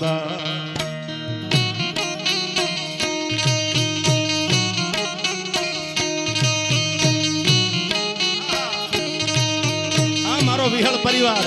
બા આ મારો વિહળ પરિવાર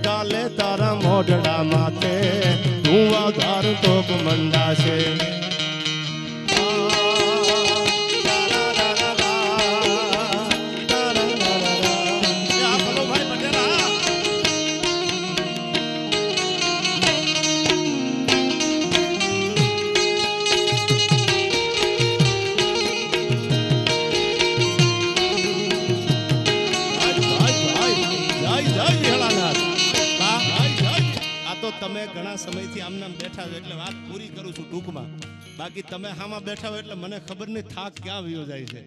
કાલે તારા મોઢડા માથે ધુઆધાર તોપ મંડાશે તમે ઘણા સમયથી આમનામ બેઠા છો એટલે વાત પૂરી કરું છું ટૂંકમાં બાકી તમે હામાં બેઠા હોય એટલે મને ખબર નહીં થાક ક્યાં વયો જાય છે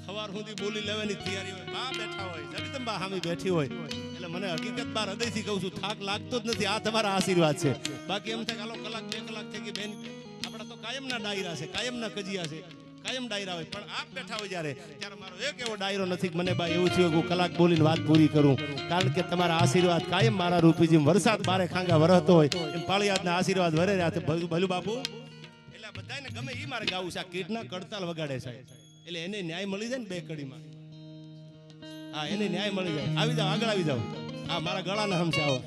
સવાર સુધી બોલી લેવાની તૈયારી હોય બા બેઠા હોય જગદંબા હામી બેઠી હોય એટલે મને હકીકત બાર હૃદયથી કહું છું થાક લાગતો જ નથી આ તમારા આશીર્વાદ છે બાકી એમ થાય કે હાલો કલાક 2 કલાક થઈ ગઈ બેન આપણા તો કાયમના ડાયરા છે કાયમના કજિયા છે કાયમ ડાયરા હોય પણ આપ બેઠા હોય ત્યારે મારો એક એવો ડાયરો નથી મને બા એવું થયું કે કલાક બોલીને વાત પૂરી કરું કારણ કે તમારા આશીર્વાદ કાયમ મારા રૂપી જેમ વરસાદ બારે ખાંગા વરસતો હોય એમ પાળિયાદના આશીર્વાદ વરે રહ્યા છે ભલુ બાપુ એટલે બધાને ગમે એ મારે ગાવું છે આ કીટના કડતાલ વગાડે છે એટલે એને ન્યાય મળી જાય ને બે કડીમાં હા એને ન્યાય મળી જાય આવી જાવ આગળ આવી જાવ હા મારા ગળાના હમ છે આવો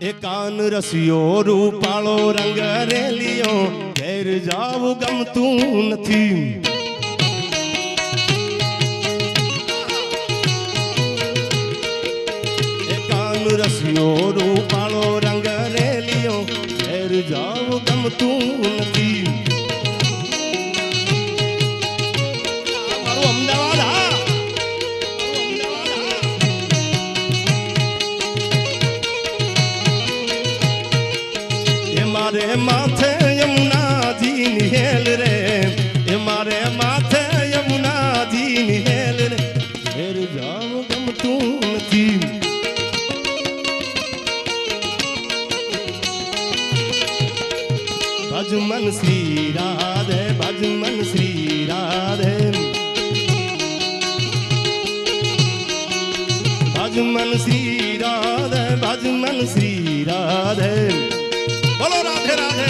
એ કાન રસિયો રૂપાળો રંગ રેલિયો ઘેર જાવું ગમતું નથી એ કાન રસિયો રૂપાળો રંગ રેલિયો ઘેર જાવું ગમતું નથી મારું અમદાવાદ હા મારે માથે યમુનાજી ની હેલ રે એ મારે માથે યમુનાજી ની હેલ રે ઘેર જાવ ગમતું નથી ભજમન શ્રી રાધે ભજમન શ્રી રાધે ભજમન શ્રી રાધે ભજમન શ્રી રાધે બોલો રાધે રાધે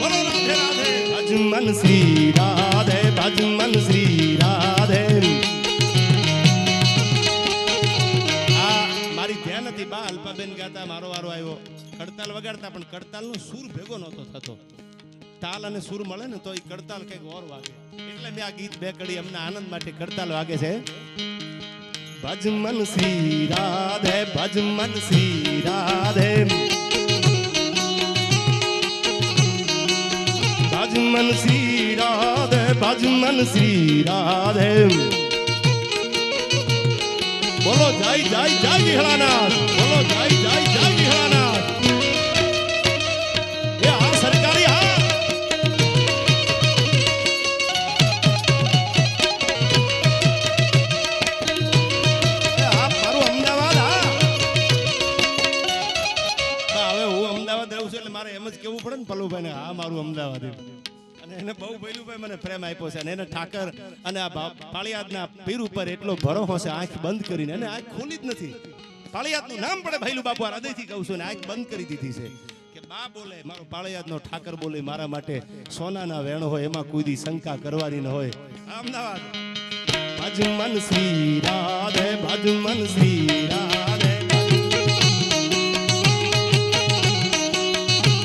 બોલો રાધે રાધે ભજમન શ્રી રાધે ભજમન શ્રી રાધે આ મારી ધ્યાન હતી બા અલ્પાબેન ગાતા મારો વારો આવ્યો કડતાલ વગાડતા પણ કડતાલનો સૂર ભેગો નહોતો થતો તાલ અને સૂર મળે ને તો એ કડતાલ કંઈક ઓર વાગે એટલે મેં આ ગીત બે કડી અમને આનંદ માટે કડતાલ વાગે છે ભજમન શ્રી રાધે ભજમન શ્રી રાધે मन श्री राधे, भज मन श्री राधे। बोलो जय जय जय विहलानाथ, बोलो जय जय जय विहलानाथ। ये आ सरकारी हा मारू अमदावाद हा। હવે હું અમદાવાદ રહું છું એટલે મારે એમ જ કેવું પડે ને પલુભાઈ ને, હા મારું અમદાવાદ. અને એને બહુ ભૈલુભાઈ મને પ્રેમ આપ્યો છે અને એને ઠાકર અને આ પાળિયાદના પીર ઉપર એટલો ભરોસો છે, આંખ બંધ કરીને, અને આંખ ખોલી જ નથી. પાળિયાદનું નામ પડે ભૈલુ બાપુ, હૃદયથી કહું છું, ને આંખ બંધ કરી દીધી છે કે બા બોલે મારો પાળિયાદનો ઠાકર બોલે મારા માટે સોનાના વેણ હોય, એમાં કોઈ દી શંકા કરવાની ન હોય. અમદાવાદ ભજ મન શ્રી રાધે, ભજ મન શ્રી રાધે,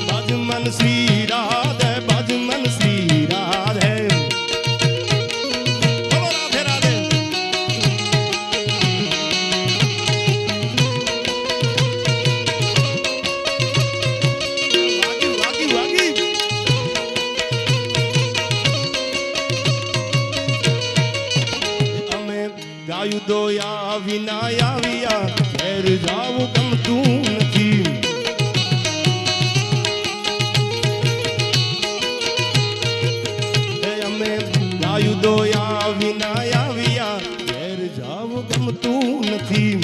ભજ મન શ્રી રાધે, ભજ મન શ્રી રાધે. બોલો રાધે રાધે. વાગી વાગી વાગી. અમે ગાયું દોયા વિના આવ્યા, ઘેર જાવું ગમતું નથી. દોયા વિના આવ્યા, ઘેર જાવ ગમતું નથી.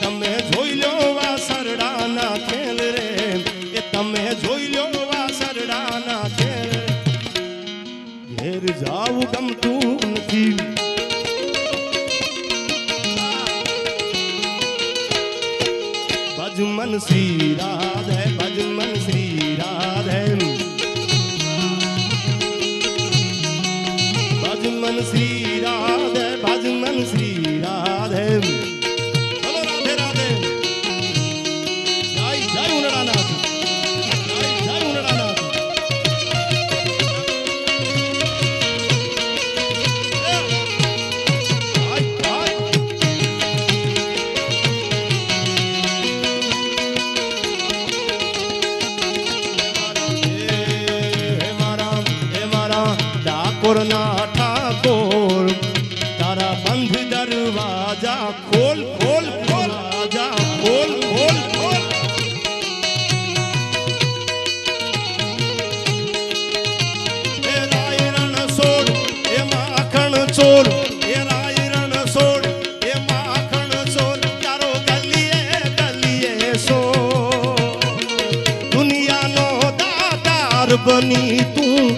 તમે જોઈ લો વાસરડાના ખેલ રે, એ તમે જોઈ લો વાસરડાના ખેલ, ઘેર જાવ ગમતું નથી. ભજ મન શ્રી રાધે, ભજ મન શ્રી રાધે, ભજ મન શ્રી રાધે, ભજ મન શ્રી રાધે. બોલો રાધે રાધે. જય જય ઉનડાનાથ, જય જય ઉનડાનાથ. ઠાકોરના ઠાકોર તારા બંધ દરવાજા ખોલ ખોલ ખોલ, રાજા ખોલ ખોલ ખોલ. એ રાયરણ સોડ એ માખણ ચોર, એ રાયરણ સોડ એ માખણ ચોર, તારો ગલીએ ગલીએ સો. દુનિયાનો દાતાર બની તું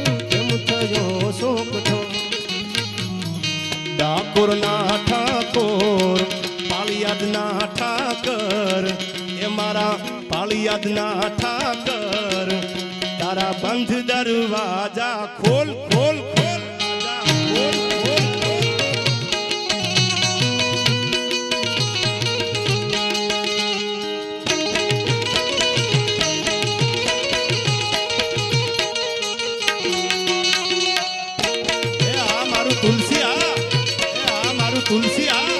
ઠાકોરના ઠાકોર પાળિયાદના ઠાકર, એ મારા પાળિયાદના ઠાકર તારા બંધ દરવાજા ખોલ ખોલ ખોલ, રાજા ખોલ ખોલ ખોલ. એ આ મારું તુલસી, આ મારું તુલસી. આ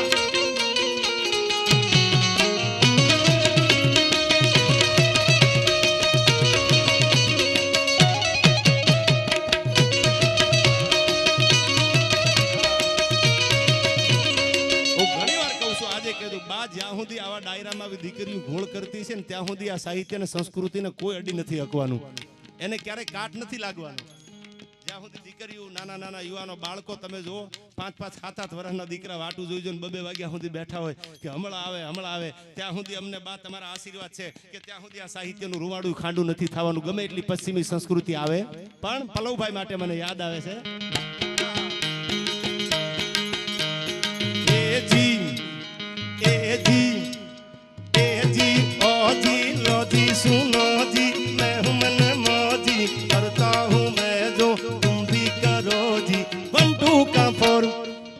બા જ્યાં સુધી આવા ડાયરામાં દીકરીઓ ઘોળ કરતી છે ને ત્યાં સુધી આ સાહિત્ય અને સંસ્કૃતિને કોઈ અડી નથી હકવાનું, એને ક્યારેય કાટ નથી લાગવાનું. જ્યાં સુધી દીકરીઓ નાના નાના યુવાનો બાળકો તમે જુઓ 5-5 7-7 વર્ષના દીકરા વાટું જોઈજો ને 2-2 વાગ્યા સુધી બેઠા હોય કે હમણાં આવે ત્યાં સુધી અમને બા તમારા આશીર્વાદ છે કે ત્યાં સુધી આ સાહિત્યનું રૂવાડું ખાંડું નથી થવાનું. ગમે એટલી પશ્ચિમી સંસ્કૃતિ આવે પણ પલવભાઈ માટે મને યાદ આવે છે सुनो जी मैं हूँ मन मौजी करता हूँ मैं जो तुम भी करो जी 1 2 का 4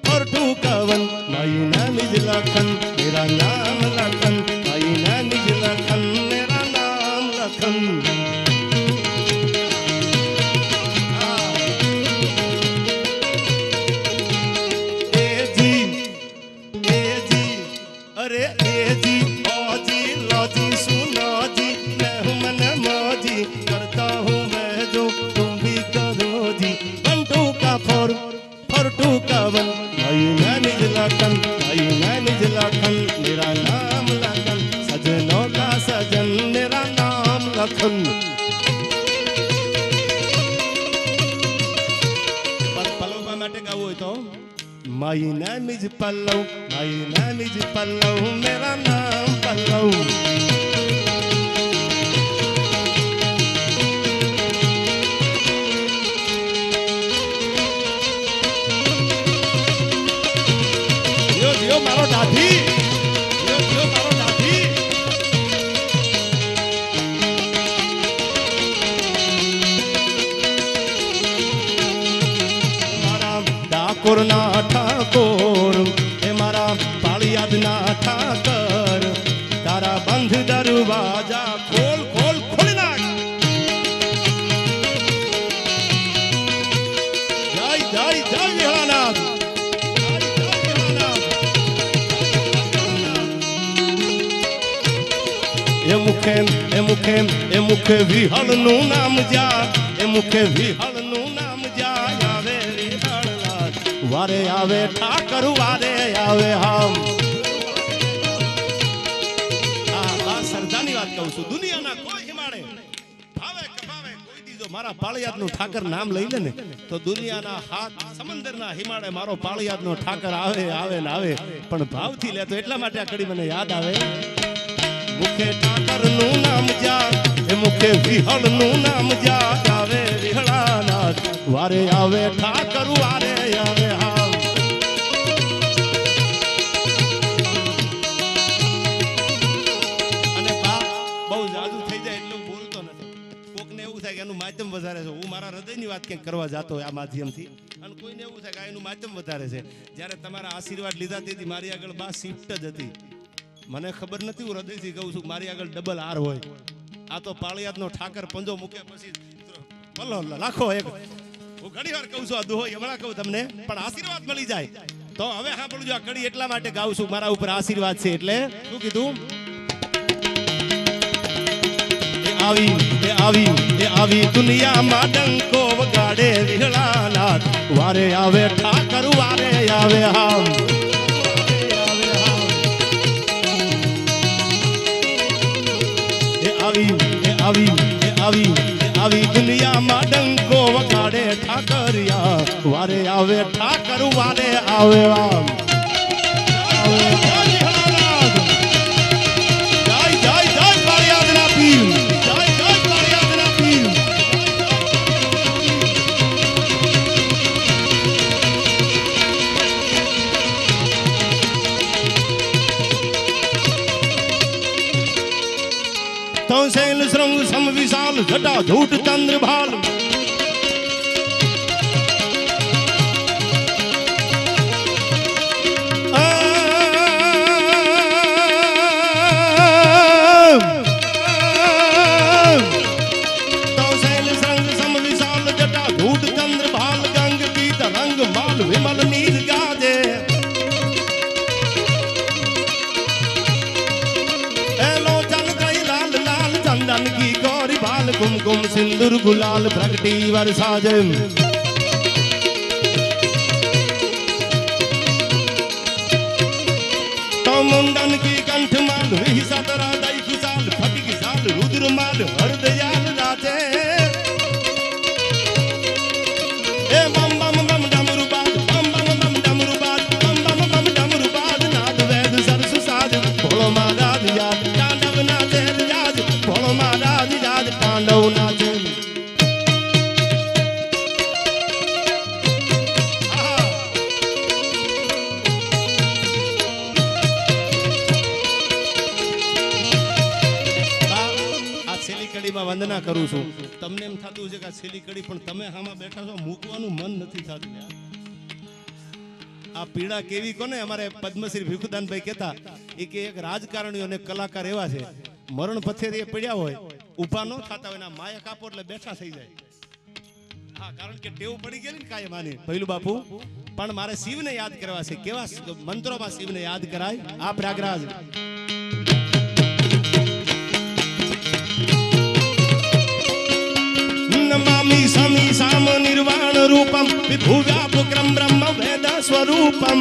4 2 का 1 माय नाम इज लखन मेरा नाम लखन माय नाम इज लखन मेरा नाम लखन. ए जी अरे ए जी ओ जी लो जी कवन भाई मैं निज लखन भाई मैं निज लखन मेरा नाम लखन सजनों का सजन मेरा नाम लखन पल्लव માટે ગાવું હોય તો માઈ ના નિજ પલ્લવ મેરા નામ પલ્લવ જીઓ મારો દાઢી જીઓ મારો દાઢી મારા ડાકોરના ઠાકોર એ મારા પાળિયાદના ઠાકર તારા બંધ દરવાજા ખોલ ખોલ ખોલી નાખ જય જય જય વિહળાનાથ એ મુખે વિહળનું નામ જા એ મુખે વિહળનું નામ જા આવે વિહળનાથ વારે આવે ઠાકર વારે આવે હામ આ સરદારની વાત કહું છું દુનિયાના કોઈ હિમાડે ભાવે કભાવે કોઈ દીજો મારા પાળિયાદનું ઠાકર નામ લઈ લે ને તો દુનિયાના હાથ સમંદરના હિમાડે મારો પાળિયાદનો ઠાકર આવે આવે ને આવે પણ ભાવથી લે તો એટલા માટે આ કડી મને યાદ આવે મુખે ઠાકરનું નામ જા એ મુખે વિહળનું નામ જા આવે વિહળાનાથ વારે આવે ઠાકર વારે આવે હાવ અને બા બહુ જાદુ થઈ જાય એટલું બોલતો નથી કોકને એવું થાય કે એનું માધ્યમ વધારે છે હું મારા હૃદયની વાત ક્યાંક કરવા જતો હોય આ માધ્યમથી અને કોઈને એવું થાય કે એનું માધ્યમ વધારે છે જ્યારે તમારા આશીર્વાદ લીધા તેથી મારી આગળ બા શિફ્ટ જ હતી મને ખબર નથી હું હૃદયથી કહું છું મારી આગળ ડબલ આર હોય આ તો પાળિયાદનો ઠાકર પંજો મૂકે પછી ભલો લાખો એક હું ઘણી વાર કહું છું આ દુહો હમણાં કહું તમને પણ આશીર્વાદ મળી જાય તો હવે સાંભળજો આ કડી એટલા માટે ગાઉં છું મારા ઉપર આશીર્વાદ છે એટલે શું કીધું એ આવી દુનિયામાં ડંકો વગાડે વિહળાનાથ વારે આવે ઠાકર વારે આવે હામ આવી દુનિયામાં ડંકો વગાડે ઠાકરિયા વારે આવે ઠાકર વારે આવે આમ જય જય જય પાળિયાદના પીર જય જય પાળિયાદના પીર तो शैल श्रृंग सम विशाल घटा धूट चंद्र भाल तो शैल श्रृंग सम विशाल घटा धूट चंद्र भाल गंग पीत रंग माल विमल नीर गाजे चंदन की गौरी बाल कुमकुम सिंदूर गुलाल प्रगटी वर्षाज तो मुंडन की कंठ माल वही सतरा दई खुशाल फटिक साल रुद्र माल हरदयाल राजे ए बम बम बम डमरू बाज बम बम बम डमरू बाज बम बम बम डमरू बाज नाद वेद सरस साज भोलो महाराज याद तांडव नाचे याद भोलो महाराज याद तांडव नाचे વંદના કરું છું તમને એમ થતું છે કે આ છેલ્લી કડી પણ તમે આમાં બેઠા છો મૂકવાનું મન નથી થતું આ પીડા કેવી કોને અમારે પદ્મશ્રી ભીખુદાનભાઈ કહેતા એ કે એક રાજકારણીઓ અને કલાકાર એવા છે મરણ પથેરીએ પડ્યા હોય ઊભા ન થતા હોય ના માયા કાપો એટલે બેઠા થઈ જાય હા કારણ કે ટેવ પડી ગઈ ને કાયમ આની ભૈલું બાપુ પણ મારે શિવને યાદ કરવા છે કેવા મંત્રોમાં શિવને યાદ કરાય આ પ્રયાગરાજ नमामि समी साम निर्वाण रूपम विभु व्यापो भूव्यापक्रम ब्रह्म वेद स्वरूपम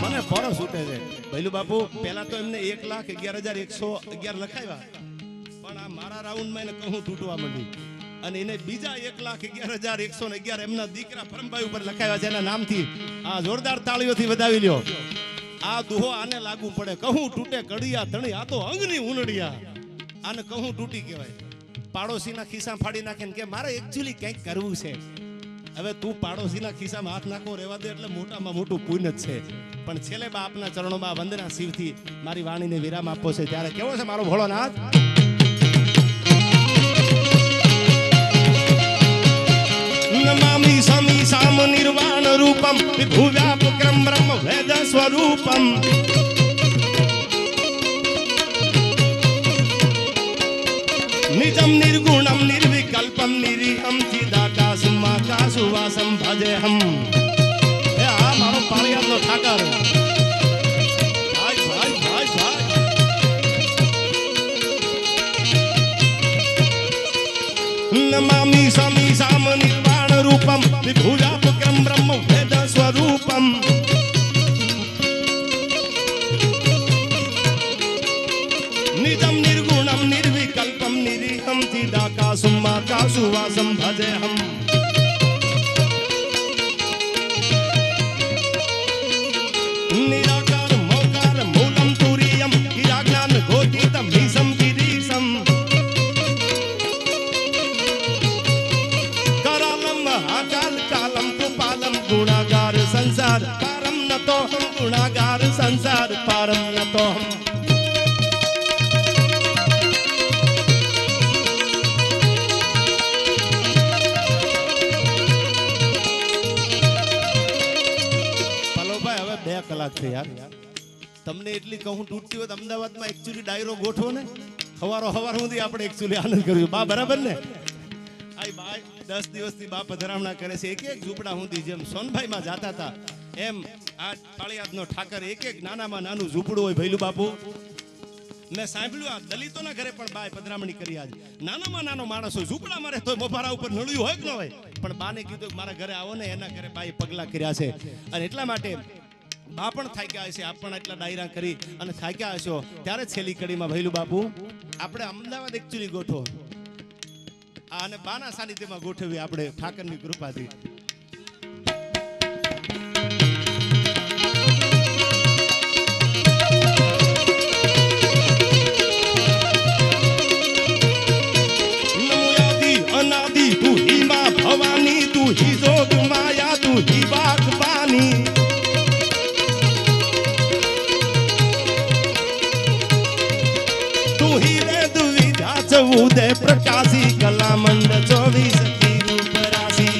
મને ફોરો છૂટે છે ભૈલું બાપુ પહેલા તો એમને 1,11,111 લખાવ્યા પણ આ મારા રાઉન્ડમાં એને કહું તૂટવા માંડી અને એને બીજા 1,11,111 એમના દીકરા પરમભાઈ ઉપર લખાવ્યા છે એના નામથી. આ જોરદાર તાળીઓથી વધાવી લ્યો. આ દુહો આને લાગુ પડે. કહું તૂટે કડિયા ધણી આ તો અંગની ઉનડિયા. આને કહું તૂટી કહેવાય. પાડોશીના ખિસ્સા ફાડી નાખે કે મારે એકચ્યુઅલી કંઈક કરવું છે. હવે તું પાડોશીના ખિસ્સામાં હાથ નાખો રહેવા દે એટલે મોટામાં મોટું પુણ્ય જ છે. પણ છેલ્લે બાપના ચરણોમાં વંદના શિવથી મારી વાણીને વિરામ આપવો છે ત્યારે કેવો છે મારો ભોળોનાથ? નમામિ સમી સામ નિર્વાણ રૂપમ વિભુવ્યાપક્રમ બ્રહ્મ વેદ સ્વરૂપમ નિજમ નિર્ગુણમ નિર્વિકલ્પમ નિરીહમ ચિદાકાશમાકાશુવાસમ ભજેહમ. એ આ મારો પાળિયાદનો ઠાકર. ભાઈ ભાઈ ભાઈ ભાઈ નમામિ સમી સામ નિર્વાણ રૂપમ વિભુવ્યાપક્રમ બ્રહ્મ વેદ સ્વરૂપમ નિજમ નિર્ગુણમ નિર્વિકલ્પમ નિરીહમ ચિદાકાશમાકાશુવાસમ ભજેહમ. નિરાકાર મોકાર મૂલમ તુરીયમ હિરાજ્ઞાન ગોચિતમ ભીષમ ગિરીશમ કરાલમ મહાકાલ કાલમ કૃપાલમ ગુણાગાર સંસાર પારમ નતોહમ ગુણાગાર સંસાર પારમ નતોહમ. કલાક છે યાર. તમને એટલી કહું તૂટતી હોય અમદાવાદમાં એકચ્યુઅલી ડાયરો ગોઠવો ને સવારો સવાર સુધી આપણે એકચ્યુઅલી આનંદ કર્યું બા બરાબર ને. આ બા 10 દિવસથી બા પધરામણા કરે છે એક એક ઝૂંપડા સુધી જેમ સોનભાઈમાં જાતા હતા એમ આ પાળિયાદનો ઠાકર એક એક નાનામાં નાનું ઝૂંપડું હોય ભૈલું બાપુ. મેં સાંભળ્યું આ દલિતોના ઘરે પણ બાએ પધરામણી કરી. આજ નાનામાં નાનો માણસ હોય ઝૂંપડા મારે તો મોભારા ઉપર નળ્યું હોય કે ન હોય પણ બાને કીધું કે મારા ઘરે આવો ને એના ઘરે બાએ પગલા કર્યા છે. અને એટલા માટે બા પણ થાક્યા હશે આપ પણ એટલા ડાયરા કરી અને થાક્યા હશો ત્યારે છેલ્લી કડીમાં ભૈલું બાપુ આપણે અમદાવાદ એકચ્યુઅલી ગોઠવો અને બાના સાનિધ્યમાં ગોઠવીએ આપણે ઠાકરની કૃપાથી. નમોયાદી અનાદિ તું હી માં ભવાની તું હી જોગ માયા તું હી વાઘબાની ઉદય પ્રકાશી કલામંડ 24 કી રૂપ રાશિ.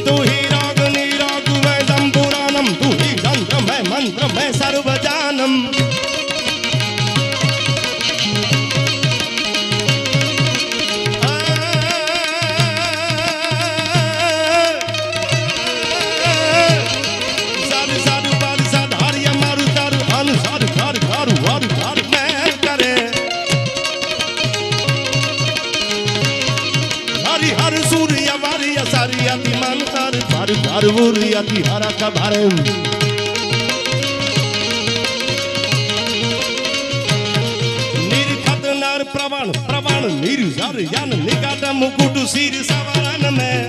તું હી રાગ નિરાગ વેદમ પુરાણમ તું હી તંત્ર મેં મંત્ર મેં સર્વજાનમ. Arvuriati haraka bharem nirkhat nar pravan pravan nirzar yan nikata mukut sir savaran mein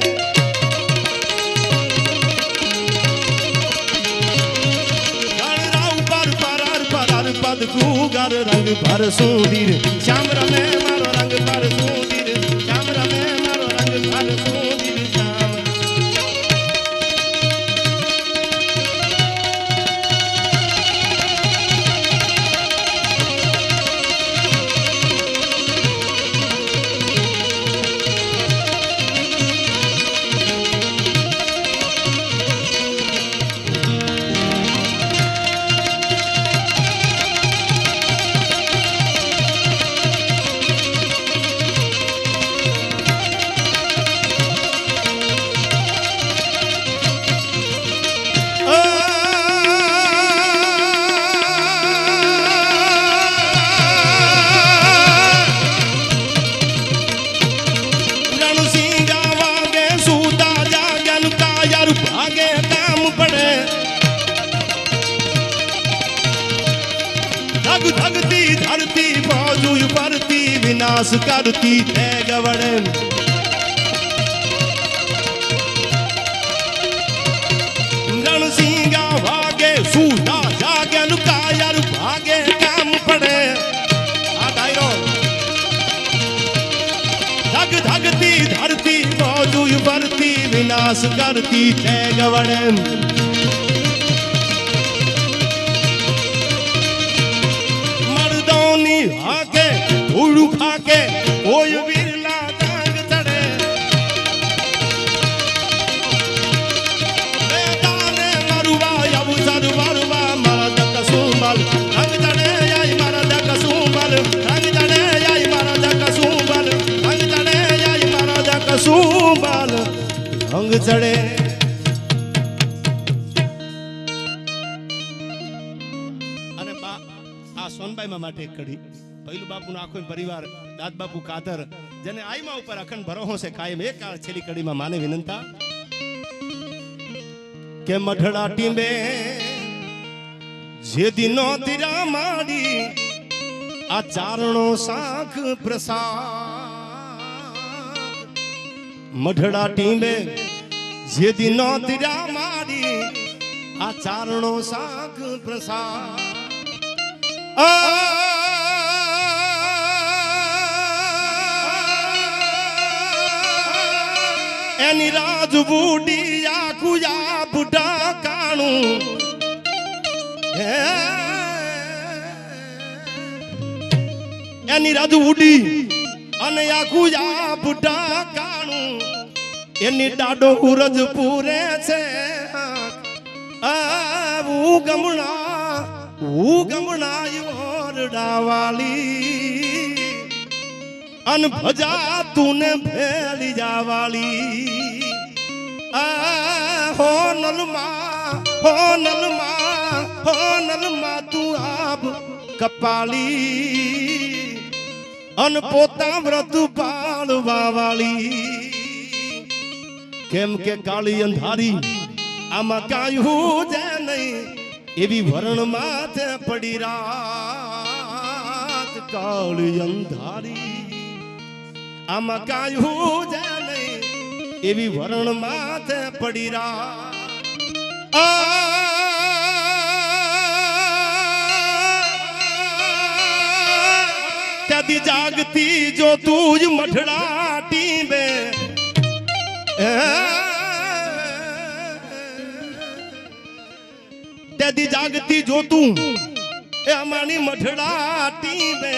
gar rau par parar parar pad kugar rang par sundir sham rame maro rang par sundir sham rame maro rang par sundir sham. विनाश करती है गवड़े रणसिंगा भागे सूदा जागे लुकायर भागे काम पड़े आ डायरो धग धगती धरती मौजू भरती विनाश करती है गवड़े मर्दोनी हाके धूड़ खाके कोई बिरला टांग चढ़े बेदाने मरुवा अब सरवरवा मरद कसुंबल रंग चढ़े आई मरद कसुंबल रंग चढ़े आई मरद कसुंबल रंग चढ़े आई मरद कसुंबल रंग चढ़े સોનબાઈ માં માટે એક કડી પહેલું બાપુનો આખો પરિવાર દાદ બાપુ કાતર જેને આઈમા ઉપર અખંડ ભરોસો છે કાયમ એક છેલ્લી કડીમાં માને વિનંતા કે મઢડા ટીંબે જે દિનો તીરા માડી આ ચારણો શાખ પ્રસાદ મઢડા ટીંબે જે દિનો તીરા માડી આ ચારણો શાખ પ્રસાદ એની રાજ બુડી આખું બુઢા કાણું એની રાજ ઉડી અને આખું બુઢા કાણું એની દાડો ઉરજ પૂરે છે ગમણા ઓરડાવાલી અન ભજા તુને ભેળી જાવાલી હો નલમા તું આબ કપાલી અન પોતા વ્રત પાળવાવાળી કેમ કે કાળી અંધારી આમાં કાયું જે નહીં એવી વરણ માથે પડી રાત કાળી અંધારી આમાં કાયું જે નહીં એવી વરણ માથે પડી રાત ત્યાંથી જાગતી જો તું જ મઠડા ટીંબે त्यादी जागती जो तू ए अमानी मठड़ा टीबे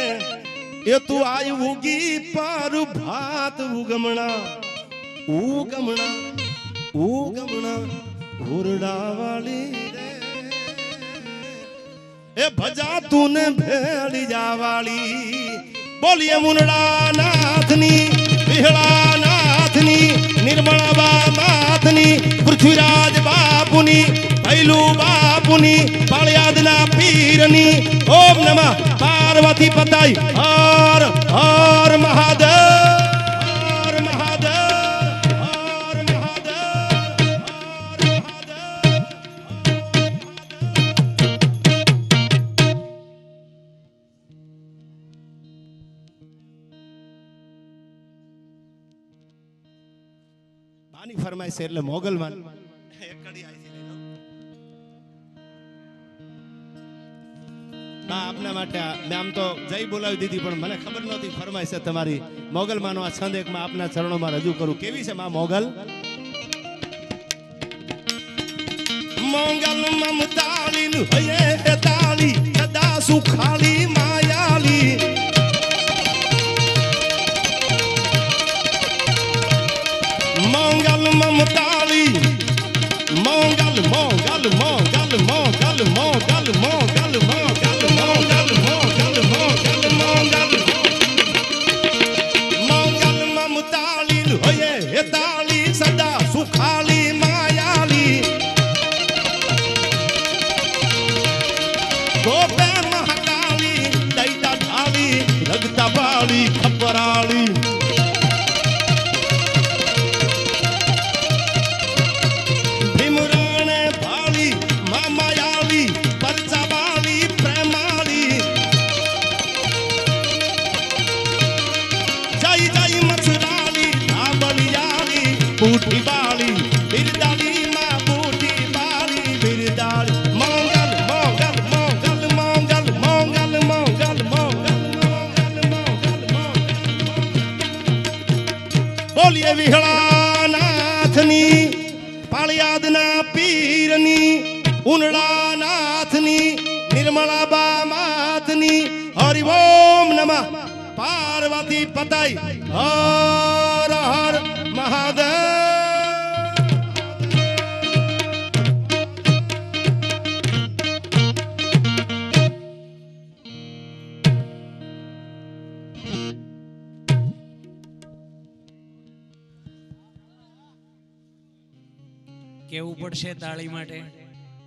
ए तू आई उगी पर भात उगमना उगमना उगमना उरड़ा वाली रे ए भजा तूने भेड़ी जावाली बोलिए मुनड़ा नाथनी विहड़ा नाथनी निर्मला बा माथनी पृथ्वीराज बापुनी भैलू बापुनी पाळियादना पीरनी ओम नमः पार्वती पताई हर हर महादेव हर महादेव हर महादेव बानी फरमाई से એટલે મોગલમાન એક કડી આવી આપના માટે મેં આમ તો જય બોલાવી દીધી પણ મને ખબર નહોતી ફરમાઈ છે તમારી મોગલમાંનો આ છંદ એક માં આપના ચરણોમાં રજૂ કરું કેવી છે માં મોગલ મોગલ મમતાળી હયે તાળી સદા સુખાળી માયાલી મોગલ મમતાળી મોગલ મોગલ મોગલ મોગલ મોગલ મોગલ મોગલ गोपे महाकाली બૂઠી બાળી બિરદાળી માં બૂઠી બાળી બિરદાળી મોંગલ મોંગલ મોંગલ મોંગલ મોંગલ મોંગલ મોંગલ મોંગલ મોંગલ બોલીએ વિહળા નાથની પાળિયાદના પીરની ઉનડા નાથની નિર્મળાબા માતની હરિ ઓમ નમઃ પાર્વતી પતાઈ હર હર મહાદેવ કેવું પડશે તાળી માટે?